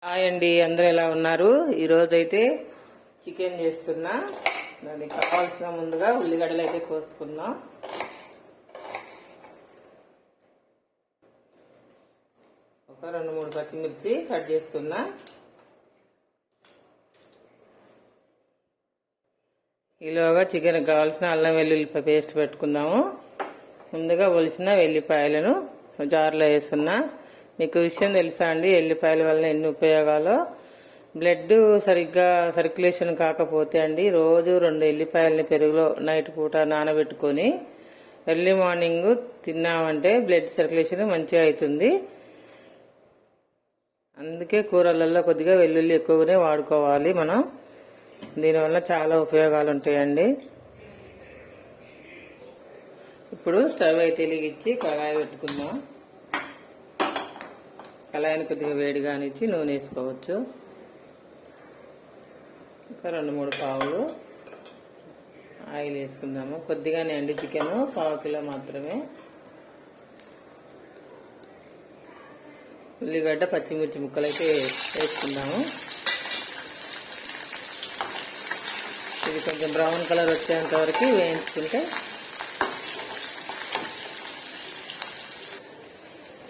Hi అండి, అందరూ ఎలా ఉన్నారు? ఈరోజు అయితే చికెన్ చేస్తున్నా. దానికి కావాల్సిన ముందుగా ఉల్లిగడ్డలు అయితే కోసుకున్నాం. ఒక 2-3 పచ్చిమిర్చి కట్ చేస్తున్నా. ఈలోగా చికెన్ కావాల్సిన అల్లం వెల్లుల్లి పేస్ట్ పెట్టుకుందాము. ముందుగా ఒలిసిన వెల్లిపాయలను జార్లో వేస్తున్నా. మీకు విషయం తెలుసా అండి, ఎల్లిపాయల వల్ల ఎన్ని ఉపయోగాలో? బ్లడ్ సరిగ్గా సర్క్యులేషన్ కాకపోతే అండి, రోజు 2 ఎల్లిపాయలని పెరుగులో నైట్ పూట నానబెట్టుకొని ఎర్లీ మార్నింగ్ తిన్నామంటే బ్లడ్ సర్క్యులేషన్ మంచిగా అవుతుంది. అందుకే కూరలలో కొద్దిగా వెల్లుల్లి ఎక్కువగానే వాడుకోవాలి మనం. దీనివల్ల చాలా ఉపయోగాలు ఉంటాయండి. ఇప్పుడు స్టవ్ అయితే వెలిగించి కళాయి పెట్టుకుందాం. కళాయిని కొద్దిగా వేడిగానిచ్చి నూనె వేసుకోవచ్చు. ఒక 2-3 పావులు ఆయిల్ వేసుకుందాము. కొద్దిగానే అండి, చికెన్ 1/2 కిలో మాత్రమే. ఉల్లిగడ్డ పచ్చిమిర్చి ముక్కలు అయితే వేసుకుందాము. ఇది కొంచెం బ్రౌన్ కలర్ వచ్చేంత వరకు వేయించుకుంటే,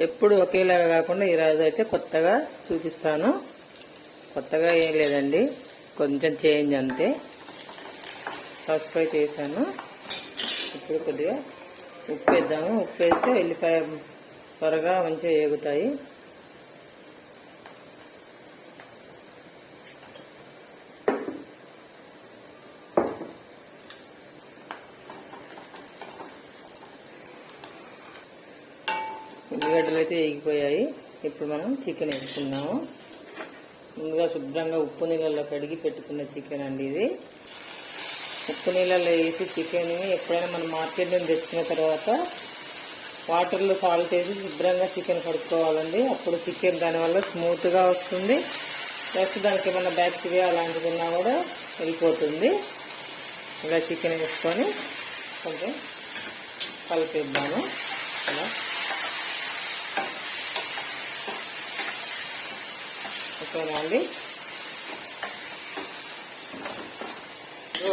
ఎప్పుడు ఒకేలాగా కాకుండా ఈరోజు అయితే కొత్తగా చూపిస్తాను. కొత్తగా ఏం లేదండి, కొంచెం చేంజ్ అంతే. పసుపు అయితే వేసాను. ఇప్పుడు కొద్దిగా ఉప్పు వేద్దాము. ఉప్పు వేస్తే ఎల్లిపాయ త్వరగా మంచిగా వేగుతాయి. ఉల్లిగడ్డలు అయితే వేగిపోయాయి. ఇప్పుడు మనం చికెన్ వేసుకున్నాము. ముందుగా శుభ్రంగా ఉప్పు నీళ్ళల్లో కడిగి పెట్టుకున్న చికెన్ అండి ఇది. ఉప్పు నీళ్ళల్లో వేసి చికెన్ ఎప్పుడైనా మనం మార్కెట్ నుంచి తెచ్చిన తర్వాత వాటర్లో సాల్ట్ వేసి శుభ్రంగా చికెన్ కడుక్కోవాలండి. అప్పుడు చికెన్ దానివల్ల స్మూత్గా వస్తుంది. ప్లస్ దానికి ఏమైనా బ్యాక్టీరియా అలాంటిది ఉన్నా కూడా వెళ్ళిపోతుంది. ఇలా చికెన్ వేసుకొని కొంచెం కలిపేద్దాము. అలా ఓకేనా అండి.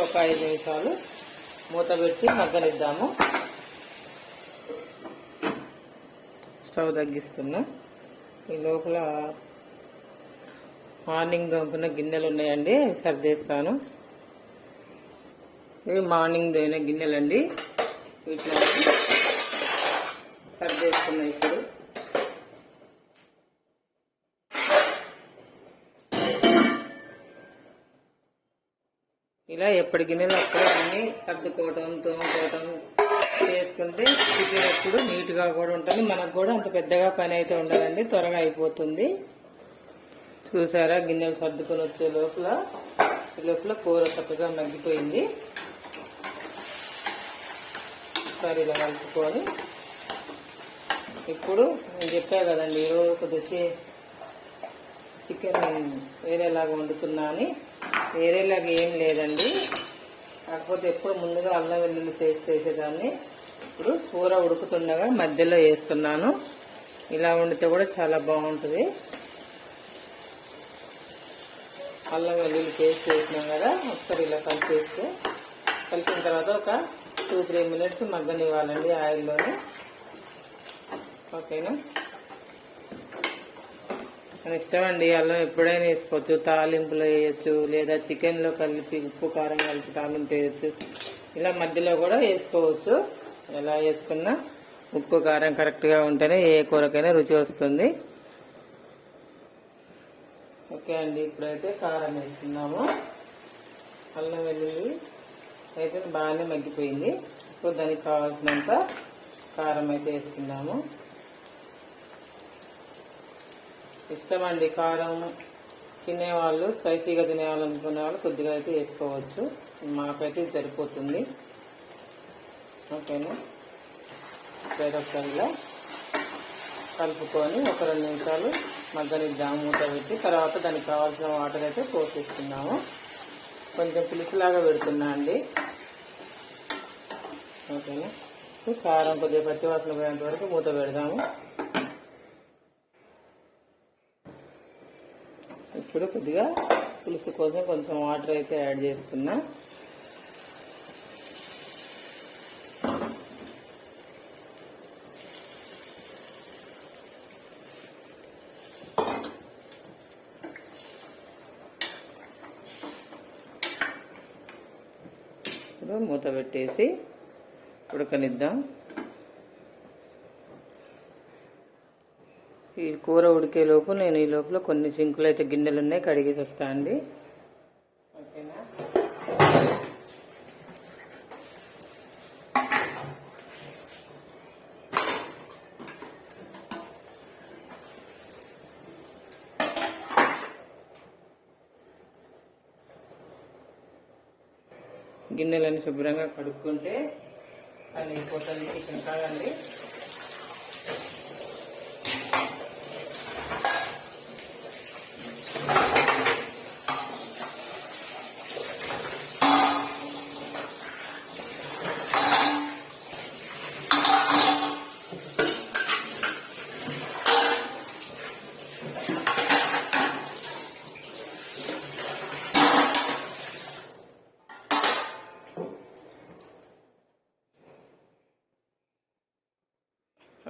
ఒక 5 నిమిషాలు మూత పెట్టి మగ్గనిద్దాము. స్టవ్ తగ్గిస్తున్నా. ఈ లోపల మార్నింగ్ దొంకున్న గిన్నెలు ఉన్నాయండి, సర్దేస్తాను. ఇవి మార్నింగ్ దొయిన గిన్నెలండి, వీటిలో సర్దేస్తున్నాయి. ఇప్పుడు ఇలా ఎప్పటి గిన్నెలు అప్పుడు అన్ని సర్దుకోవటం తోముకోవటం చేసుకుంటే చికెన్ ఎప్పుడు నీట్గా కూడా ఉంటుంది. మనకు కూడా అంత పెద్దగా పని అయితే ఉండదండి, త్వరగా అయిపోతుంది. చూసారా, గిన్నెలు సర్దుకొని వచ్చే లోపల కూర చక్కగా మగ్గిపోయింది. ఒకసారి ఇలా కలుపుకొని, ఇప్పుడు నేను చెప్పా కదండి ఈరోజు కొద్దిగా చికెన్ వేరేలాగా వండుతున్నా అని. వేరేలాగా ఏం లేదండి, కాకపోతే ఎప్పుడు ముందుగా అల్లం వెల్లుల్లి పేస్ట్ వేసేదాన్ని. ఇప్పుడు కూర ఉడుకుతుండగా మధ్యలో వేస్తున్నాను. ఇలా వండితే కూడా చాలా బాగుంటుంది. అల్లం వెల్లుల్లి పేస్ట్ వేసినాం కదా, ఒకసారి ఇలా కలిపిన తర్వాత ఒక 2-3 మినిట్స్ మగ్గనివ్వాలండి ఆయిల్లోనే. ఓకేనా, మన ఇష్టం అండి. అల్లం ఎప్పుడైనా వేసుకోవచ్చు, తాలింపులో వేయచ్చు, లేదా చికెన్లో కలిపి ఉప్పు కారం కలిపి తాలింపు వేయచ్చు. ఇలా మధ్యలో కూడా వేసుకోవచ్చు. ఎలా వేసుకున్నా ఉప్పు కారం కరెక్ట్గా ఉంటేనే ఏ కూరకైనా రుచి వస్తుంది. ఓకే అండి, ఇప్పుడైతే కారం వేసుకున్నాము. అల్లం వెల్లుల్లి అయితే బాగానే మగ్గిపోయింది. ఇప్పుడు దానికి కావాల్సినంత కారం అయితే వేసుకున్నాము. ఇష్టం అండి, కారం తినేవాళ్ళు, స్పైసీగా తినేవాళ్ళు అనుకునే వాళ్ళు కొద్దిగా అయితే వేసుకోవచ్చు. మాకైతే సరిపోతుంది. ఓకేనా, ఒకసారి ఇలా కలుపుకొని ఒక 2 నిమిషాలు మగ్గనిద్దాము మూత పెట్టి. తర్వాత దానికి కావాల్సిన వాటర్ అయితే పోసేసుకున్నాము. కొంచెం పులుసులాగా పెడుతున్నా అండి. ఓకేనా, కారం కొద్దిగా పచ్చివాసన పోయేంత వరకు మూత పెడదాము. ఇప్పుడు కొద్దిగా పులుసు కోసం కొంచెం వాటర్ అయితే యాడ్ చేస్తున్నా. ఇప్పుడు మూత పెట్టేసి ఉడకనిద్దాం. ఈ కూర ఉడికేలోపు నేను ఈ లోపల కొన్ని సింకులు అయితే గిన్నెలు ఉన్నాయి, కడిగేసి వస్తా అండి. ఓకేనా? గిన్నెలను శుభ్రంగా కడుక్కుంటే పని అయిపోతుంది. చికెన్ కాదండి.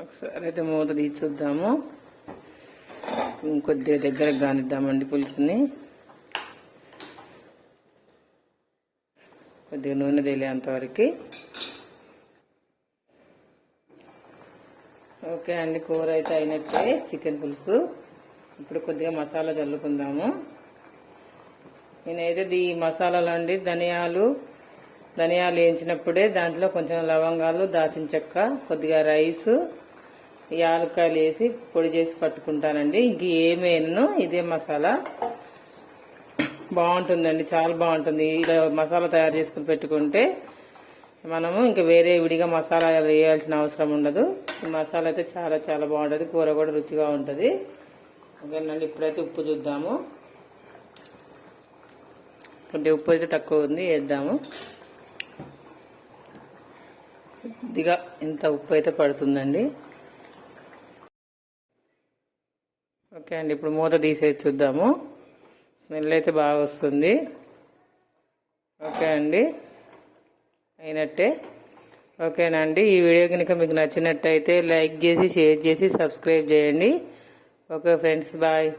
ఒకసారి అయితే మూత తీసి చూద్దాము. ఇంకొద్దిగా దగ్గరకు కానిద్దామండి పులుసుని. కొద్దిగా నూనె తేలేంతవరకు. ఓకే అండి, కూర అయితే అయినట్టే చికెన్ పులుసు. ఇప్పుడు కొద్దిగా మసాలా చల్లుకుందాము. నేనైతే ఈ మసాలాలు అండి ధనియాలు వేయించినప్పుడే దాంట్లో కొంచెం లవంగాలు, దాచిన చెక్క, కొద్దిగా రైసు, యాలక్కాయలు వేసి పొడి చేసి పట్టుకుంటానండి. ఇంక ఏమేనో ఇదే మసాలా. బాగుంటుందండి, చాలా బాగుంటుంది. ఇలా మసాలా తయారు చేసుకుని పెట్టుకుంటే మనము ఇంకా వేరే విడిగా మసాలా వేయాల్సిన అవసరం ఉండదు. ఈ మసాలా అయితే చాలా చాలా బాగుంటుంది. కూర కూడా రుచిగా ఉంటుంది. ఓకేనండి, ఇప్పుడైతే ఉప్పు చూద్దాము. కొద్దిగా ఉప్పు అయితే తక్కువ ఉంది, వేద్దాము. కొద్దిగా ఇంత ఉప్పు అయితే పడుతుందండి. ఓకే అండి, ఇప్పుడు మూత తీసేసి చూద్దాము. స్మెల్ అయితే బాగా వస్తుంది. ఓకే అండి, అయినట్టే. ఓకేనా అండి, ఈ వీడియో కనుక మీకు నచ్చినట్టయితే లైక్ చేసి, షేర్ చేసి, సబ్స్క్రైబ్ చేయండి. Okay friends, bye.